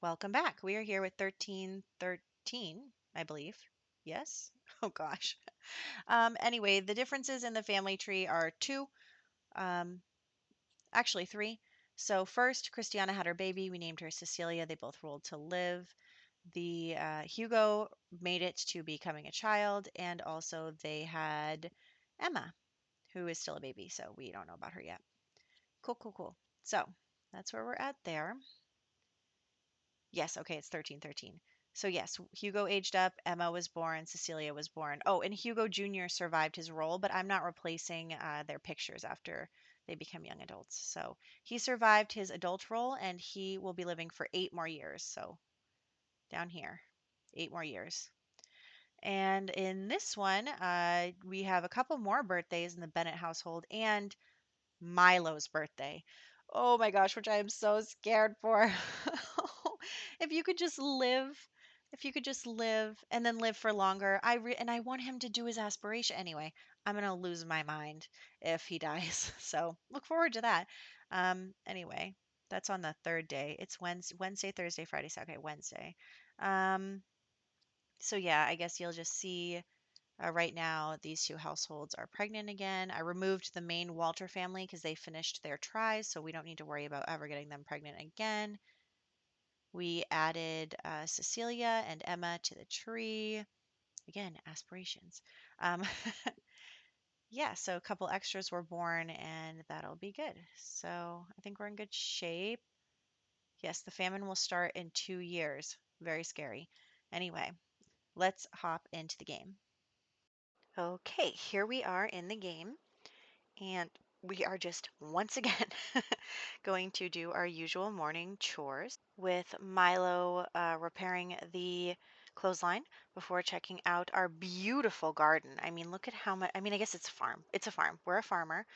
Welcome back. We are here with 1313, I believe. Yes? Oh gosh. Anyway, the differences in the family tree are two, um, actually three. So first, Christiana had her baby. We named her Cecilia. They both rolled to live. The Hugo made it to becoming a child, and also they had Emma, who is still a baby, so we don't know about her yet. Cool, cool, cool. So that's where we're at there. Yes, okay, it's 1313. So yes, Hugo aged up, Emma was born, Cecilia was born. Oh, and Hugo Jr. survived his role, but I'm not replacing their pictures after they become young adults. So he survived his adult role and he will be living for 8 more years. So down here, 8 more years. And in this one, we have a couple more birthdays in the Bennett household and Milo's birthday. Oh my gosh, which I am so scared for. If you could just live, if you could just live and then live for longer. And I want him to do his aspiration anyway. I'm gonna lose my mind if he dies. So look forward to that. Anyway, that's on the third day. It's Wednesday, Thursday, Friday, Saturday, Wednesday. Um, so yeah, I guess you'll just see right now, these two households are pregnant again. I removed the main Walter family because they finished their tries, so we don't need to worry about ever getting them pregnant again. We added Cecilia and Emma to the tree. Again, aspirations. Um, yeah, so a couple extras were born, and that'll be good. So I think we're in good shape. Yes, the famine will start in 2 years. Very scary. Anyway, let's hop into the game. Okay, here we are in the game. And we are just once again going to do our usual morning chores with Milo repairing the clothesline before checking out our beautiful garden. I mean, look at how much, I mean, I guess it's a farm. It's a farm. We're a farmer.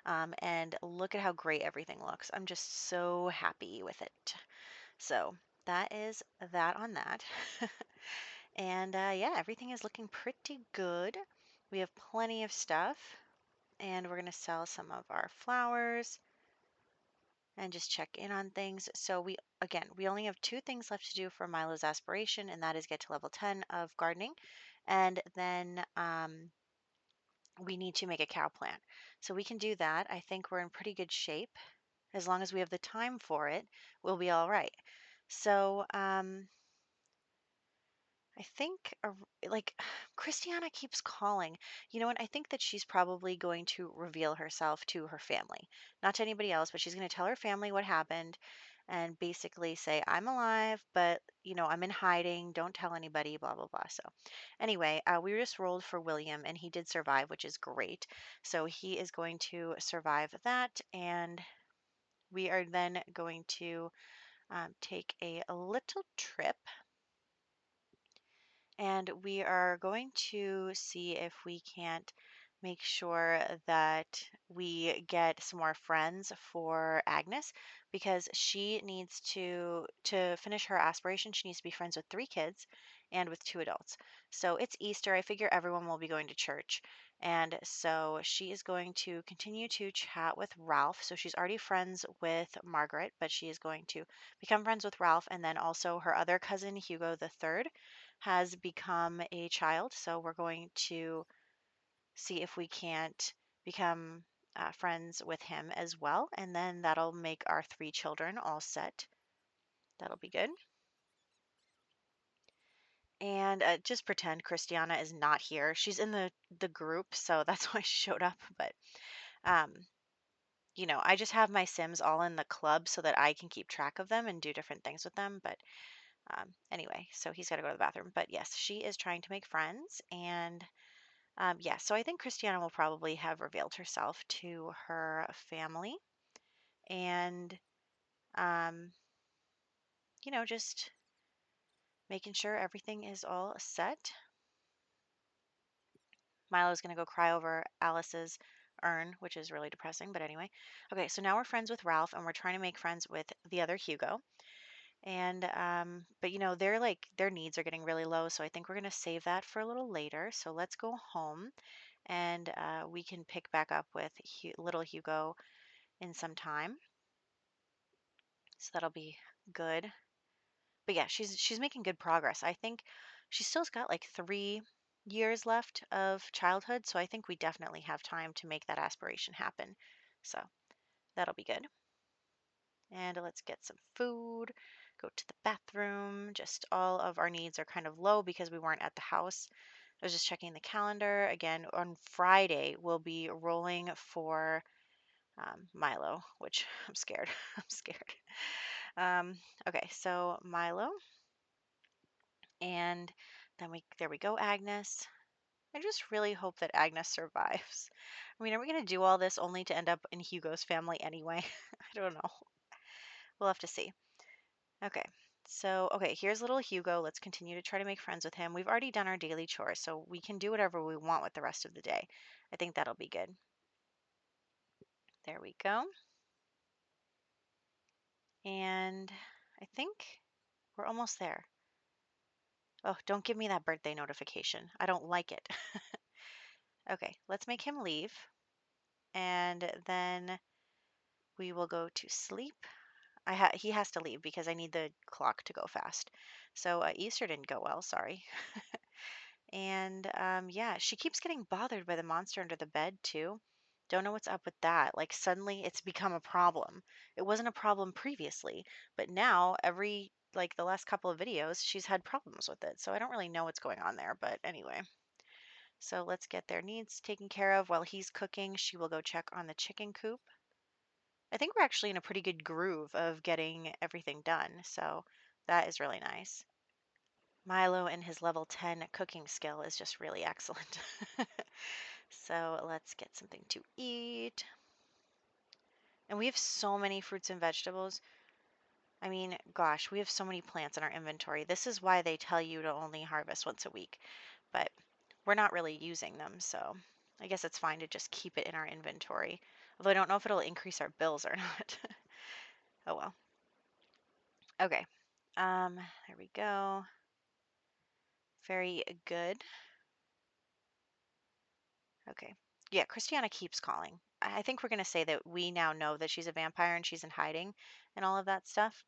And look at how great everything looks. I'm just so happy with it. So that is that on that. And yeah, everything is looking pretty good. We have plenty of stuff and we're going to sell some of our flowers and just check in on things. So we only have two things left to do for Milo's aspiration, and that is get to level 10 of gardening. And then we need to make a cow plant. So we can do that. I think we're in pretty good shape. As long as we have the time for it, we'll be all right. So I think like Christiana keeps calling. You know what? I think that she's probably going to reveal herself to her family. Not to anybody else, but she's going to tell her family what happened and basically say, I'm alive, but I'm in hiding. Don't tell anybody, blah, blah, blah. So anyway, we just rolled for William and he did survive, which is great. So he is going to survive that. And we are then going to take a little trip and we are going to see if we can't make sure that we get some more friends for Agnes because she needs to finish her aspiration. She needs to be friends with 3 kids and with 2 adults. So it's Easter. I figure everyone will be going to church. And so she is going to continue to chat with Ralph. So she's already friends with Margaret, but she is going to become friends with Ralph and then also her other cousin, Hugo the third has become a child. So we're going to see if we can't become friends with him as well. And then that'll make our 3 children all set. That'll be good. And just pretend Christiana is not here. She's in the group, so that's why she showed up. But um, I just have my Sims all in the club so that I can keep track of them and do different things with them. But anyway, so he's got to go to the bathroom. But yes, she is trying to make friends, and yeah, so I think Christiana will probably have revealed herself to her family and, um, just making sure everything is all set. Milo's going to go cry over Alice's urn, which is really depressing, but anyway. Okay, so now we're friends with Ralph and we're trying to make friends with the other Hugo. And, but their needs are getting really low, so I think we're going to save that for a little later. So let's go home and we can pick back up with little Hugo in some time. So that'll be good. But yeah, she's making good progress. I think she still's got like 3 years left of childhood, so I think we definitely have time to make that aspiration happen. So that'll be good. And let's get some food, go to the bathroom. Just all of our needs are kind of low because we weren't at the house. I was just checking the calendar. Again, on Friday, we'll be rolling for Milo, which I'm scared. I'm scared. Um, okay, so Milo, and then there we go, Agnes. I just really hope that Agnes survives. I mean, are we going to do all this only to end up in Hugo's family anyway? I don't know. We'll have to see. Okay. So, okay, here's little Hugo. Let's continue to try to make friends with him. We've already done our daily chores, so we can do whatever we want with the rest of the day. I think that'll be good. There we go. And I think we're almost there. Oh, don't give me that birthday notification. I don't like it. Okay, let's make him leave. And then we will go to sleep. He has to leave because I need the clock to go fast. So Easter didn't go well, sorry. And yeah, she keeps getting bothered by the monster under the bed too. Don't know what's up with that. Like suddenly it's become a problem. It wasn't a problem previously, but now every like the last couple of videos, she's had problems with it. So I don't really know what's going on there, but anyway. So let's get their needs taken care of. While he's cooking, she will go check on the chicken coop. I think we're actually in a pretty good groove of getting everything done. So that is really nice. Milo and his level 10 cooking skill is just really excellent. So let's get something to eat. And we have so many fruits and vegetables. I mean, gosh, we have so many plants in our inventory. This is why they tell you to only harvest once a week. But we're not really using them, so I guess it's fine to just keep it in our inventory. Although I don't know if it'll increase our bills or not. Oh well. Okay. There we go. Very good. Okay. Yeah, Christiana keeps calling. I think we're going to say that we now know that she's a vampire and she's in hiding and all of that stuff.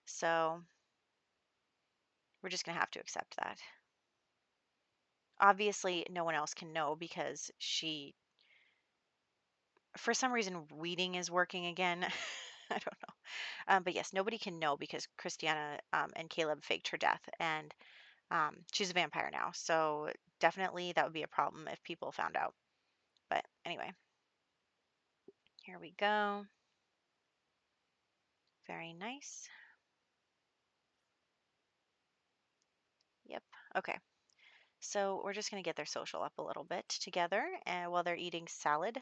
So we're just going to have to accept that. Obviously, no one else can know because for some reason, weeding is working again. I don't know. But yes, nobody can know because Christiana and Caleb faked her death and she's a vampire now. So definitely that would be a problem if people found out. But anyway, here we go. Very nice. Yep. Okay. So we're just going to get their social up a little bit together and while they're eating salad.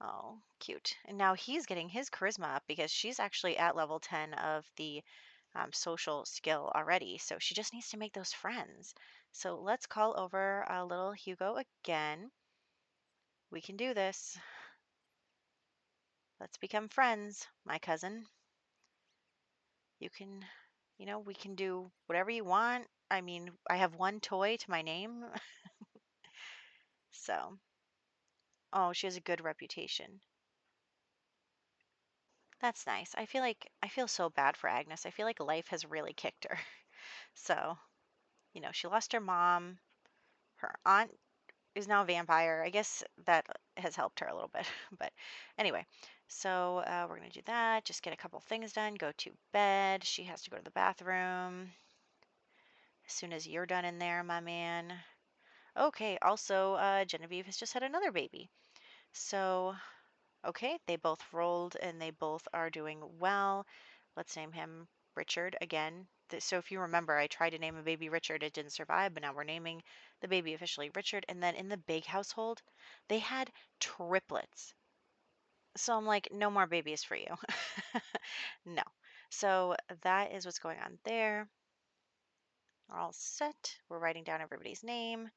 Oh, cute. And now he's getting his charisma up because she's actually at level 10 of the social skill already. So she just needs to make those friends. So let's call over little Hugo again. We can do this. Let's become friends, my cousin. You can, we can do whatever you want. I mean, I have one toy to my name. So, oh, she has a good reputation. That's nice. I feel so bad for Agnes. I feel like life has really kicked her. So, she lost her mom. Her aunt is now a vampire. I guess that has helped her a little bit. But anyway, so we're going to do that. Just get a couple things done. Go to bed. She has to go to the bathroom. As soon as you're done in there, my man. Okay, also, Genevieve has just had another baby. So, okay, they both rolled and they both are doing well. Let's name him Richard again. So if you remember, I tried to name a baby Richard. It didn't survive, but now we're naming the baby officially Richard. And then in the big household, they had triplets. So I'm like, no more babies for you. No. So that is what's going on there. We're all set. We're writing down everybody's name.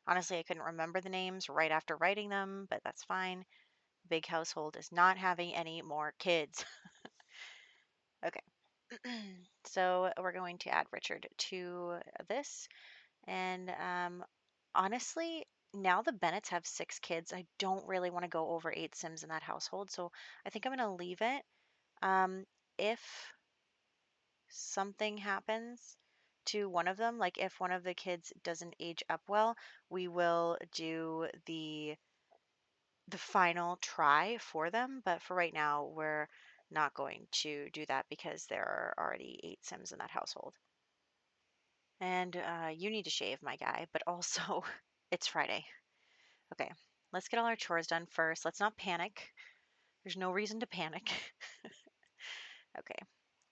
Honestly, I couldn't remember the names right after writing them, but that's fine. Big household is not having any more kids. Okay. So we're going to add Richard to this. And honestly, now the Bennetts have 6 kids. I don't really want to go over 8 Sims in that household. So I think I'm going to leave it. If something happens to one of them, like if one of the kids doesn't age up well, we will do the final try for them. But for right now, we're not going to do that because there are already 8 Sims in that household. And you need to shave, my guy, but also it's Friday. Okay, let's get all our chores done first. Let's not panic. There's no reason to panic. Okay,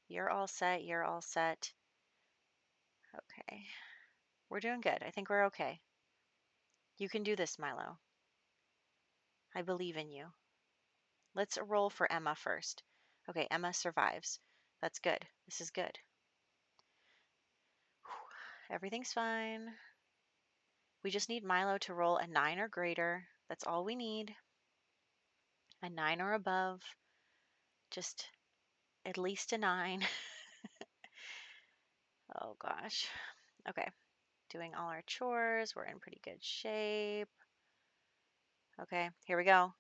you're all set. You're all set. Okay, we're doing good. I think we're okay. You can do this, Milo. I believe in you. Let's roll for Emma first. Okay, Emma survives. That's good. This is good. Whew. Everything's fine. We just need Milo to roll a 9 or greater. That's all we need. A 9 or above. Just at least a 9. Oh gosh. Okay, doing all our chores. We're in pretty good shape. Okay, here we go.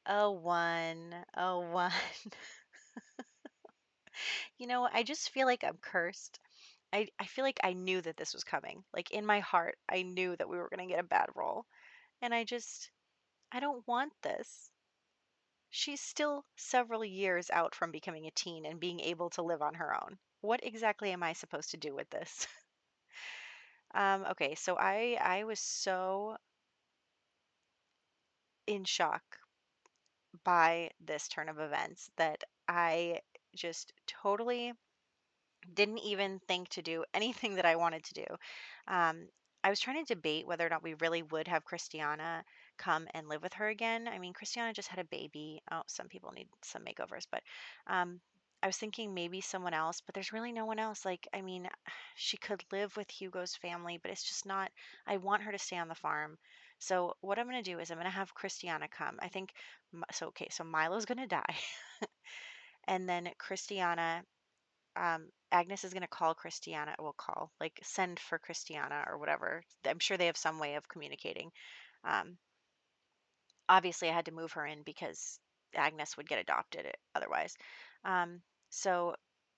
A 1. A 1. You know, I just feel like I'm cursed. I feel like I knew that this was coming. Like in my heart, I knew that we were going to get a bad roll. And I don't want this. She's still several years out from becoming a teen and being able to live on her own. What exactly am I supposed to do with this? Okay, so I was so in shock by this turn of events that I just totally didn't even think to do anything that I wanted to do. Um, I was trying to debate whether or not we really would have Christiana come and live with her again. I mean, Christiana just had a baby. Oh, some people need some makeovers, but um, I was thinking maybe someone else, but there's really no one else. Like, I mean, she could live with Hugo's family, but it's just not, I want her to stay on the farm. So, what I'm going to do is I'm going to have Christiana come. I think, so, okay, so Milo's going to die. And then Christiana Agnes is going to call Christiana, will call, like send for Christiana or whatever. I'm sure they have some way of communicating. Um, Obviously, I had to move her in because Agnes would get adopted otherwise. Um, so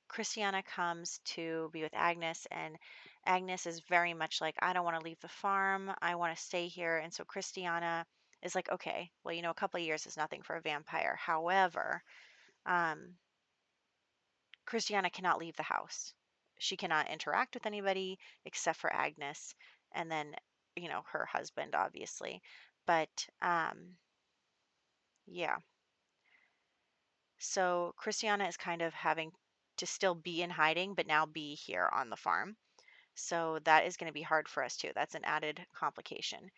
Christiana comes to be with Agnes, and Agnes is very much like, I don't want to leave the farm. I want to stay here. And so Christiana is like, okay, well, you know, a couple of years is nothing for a vampire. However, um, Christiana cannot leave the house. She cannot interact with anybody except for Agnes and then, you know, her husband, obviously. But yeah. So Christiana is kind of having to still be in hiding, but now be here on the farm. So that is going to be hard for us too. That's an added complication.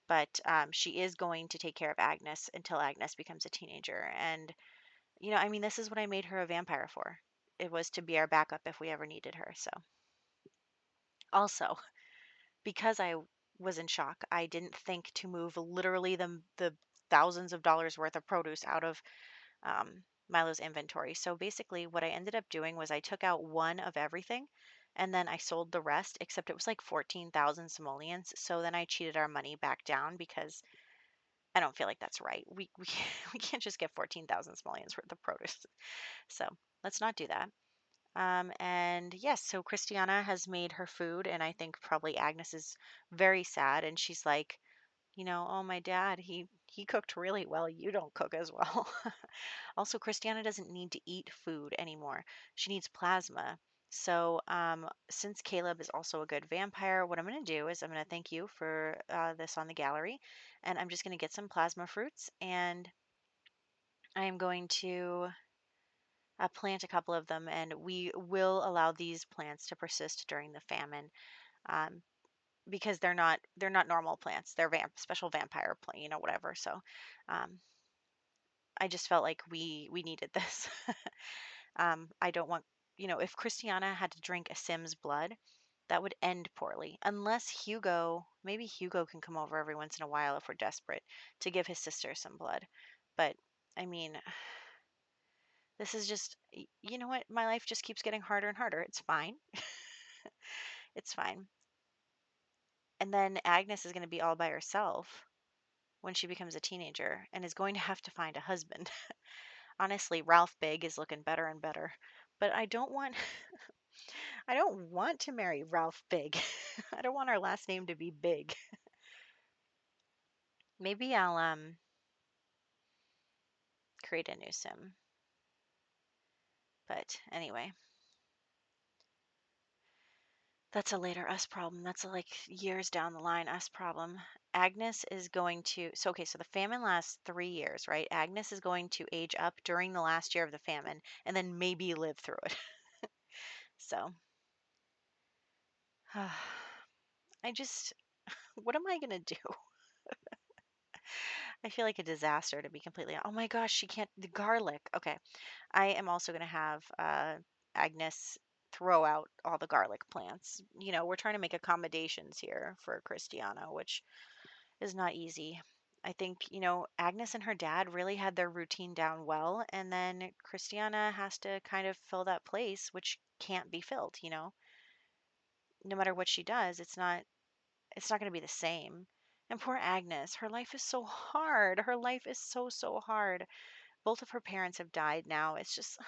But she is going to take care of Agnes until Agnes becomes a teenager. And, you know, I mean, this is what I made her a vampire for. It was to be our backup if we ever needed her. So. Also, because I was in shock, I didn't think to move literally the thousands of dollars worth of produce out of Milo's inventory. So basically, what I ended up doing was I took out one of everything and then I sold the rest, except it was like 14,000 simoleons. So then I cheated our money back down because I don't feel like that's right. We can't just get 14,000 simoleons worth of produce. So let's not do that. And yes, so Christiana has made her food, and I think probably Agnes is very sad, and she's like, you know, oh my dad, he cooked really well. You don't cook as well. Also, Christiana doesn't need to eat food anymore. She needs plasma. So, since Caleb is also a good vampire, what I'm going to do is I'm going to thank you for this on the gallery, and I'm just going to get some plasma fruits, and I am going to plant a couple of them, and we will allow these plants to persist during the famine, um, because they're not normal plants. They're special vampire plant, you know, whatever. So um, I just felt like we needed this. I don't want, you know, if Christiana had to drink a Sim's blood, that would end poorly. Unless maybe Hugo can come over every once in a while if we're desperate to give his sister some blood. But I mean, this is just, you know what? My life just keeps getting harder and harder. It's fine. It's fine. And then Agnes is going to be all by herself when she becomes a teenager and is going to have to find a husband. Honestly, Ralph Big is looking better and better. But I don't want I don't want to marry Ralph Big. I don't want our last name to be Big. Maybe I'll create a new sim. But anyway, that's a later us problem. That's like years down the line us problem. Agnes is going to, so okay, so the famine lasts 3 years, right? Agnes is going to age up during the last year of the famine and then maybe live through it. So, I just, what am I going to do? I feel like a disaster to be completely, oh my gosh, she can't, the garlic. Okay. I am also going to have Agnes throw out all the garlic plants. You know, we're trying to make accommodations here for Christiana, which is not easy. I think, you know, Agnes and her dad really had their routine down well, and then Christiana has to kind of fill that place, which can't be filled, you know. No matter what she does, it's not going to be the same. And poor Agnes, her life is so hard. Her life is so hard. Both of her parents have died now. It's just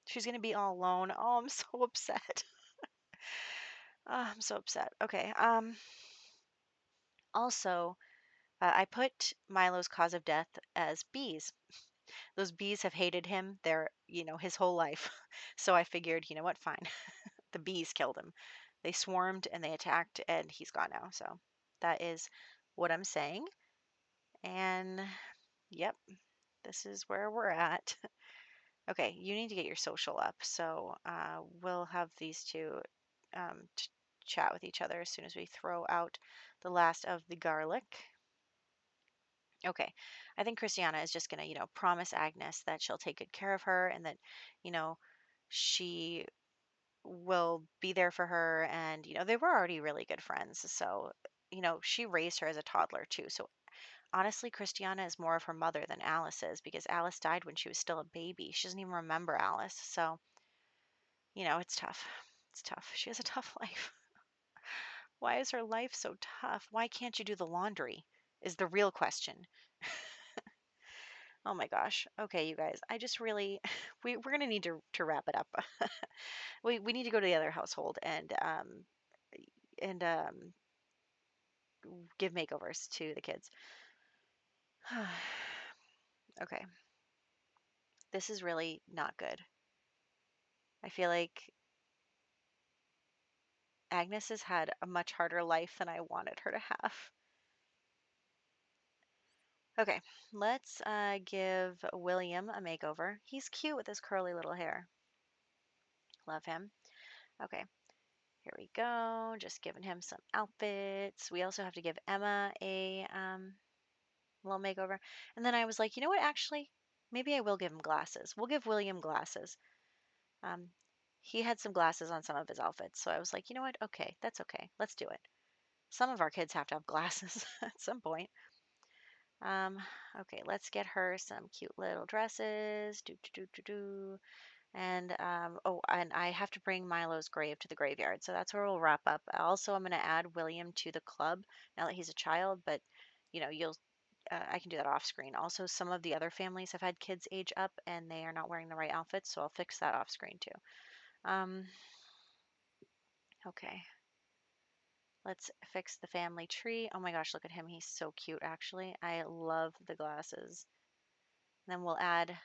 she's going to be all alone. Oh, I'm so upset. I'm so upset. Okay. Also, I put Milo's cause of death as bees. Those bees have hated him his whole life. So I figured, you know what? Fine. The bees killed him. They swarmed and they attacked, and he's gone now. So that is what I'm saying. And yep, this is where we're at. Okay, you need to get your social up. So we'll have these two chat with each other as soon as we throw out the last of the garlic. Okay, I think Christiana is just going to, promise Agnes that she'll take good care of her and that, you know, she will be there for her. And, they were already really good friends. So, she raised her as a toddler too. So honestly, Christiana is more of her mother than Alice is because Alice died when she was still a baby. She doesn't even remember Alice. So, it's tough. It's tough. She has a tough life. Why is her life so tough? Why can't you do the laundry? Is the real question. Oh my gosh. Okay, you guys. I just really we're gonna need to wrap it up. We need to go to the other household and give makeovers to the kids. Okay. This is really not good. I feel like Agnes has had a much harder life than I wanted her to have. Okay, let's give William a makeover. He's cute with his curly little hair. Love him. Okay, here we go. Just giving him some outfits. We also have to give Emma a little makeover. And then I was like, you know what? Actually, maybe I will give him glasses. We'll give William glasses. Um, he had some glasses on some of his outfits. So I was like, you know what? Okay, that's okay. Let's do it. Some of our kids have to have glasses at some point. Um, okay, let's get her some cute little dresses. Do do do do do. And and I have to bring Milo's grave to the graveyard, so that's where we'll wrap up. Also, I'm going to add William to the club now that he's a child, but you'll I can do that off screen. Also, some of the other families have had kids age up and they are not wearing the right outfits, so I'll fix that off screen too. Um, okay. Let's fix the family tree. Oh my gosh, look at him. He's so cute, actually. I love the glasses. Then we'll add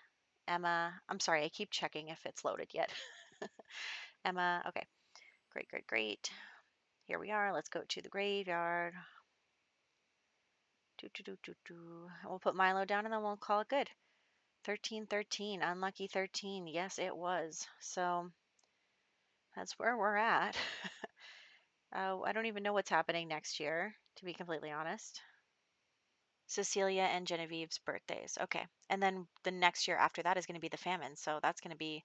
Emma. I'm sorry, I keep checking if it's loaded yet. Emma, okay. Great, great, great. Here we are. Let's go to the graveyard. Do, do, do, do, do. We'll put Milo down and then we'll call it good. 1313, unlucky 13. Yes, it was. So that's where we're at. I don't even know what's happening next year, to be completely honest. Cecilia and Genevieve's birthdays. Okay. And then the next year after that is going to be the famine. So that's going to be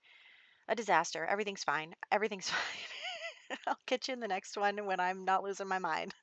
a disaster. Everything's fine. Everything's fine. I'll catch you in the next one when I'm not losing my mind.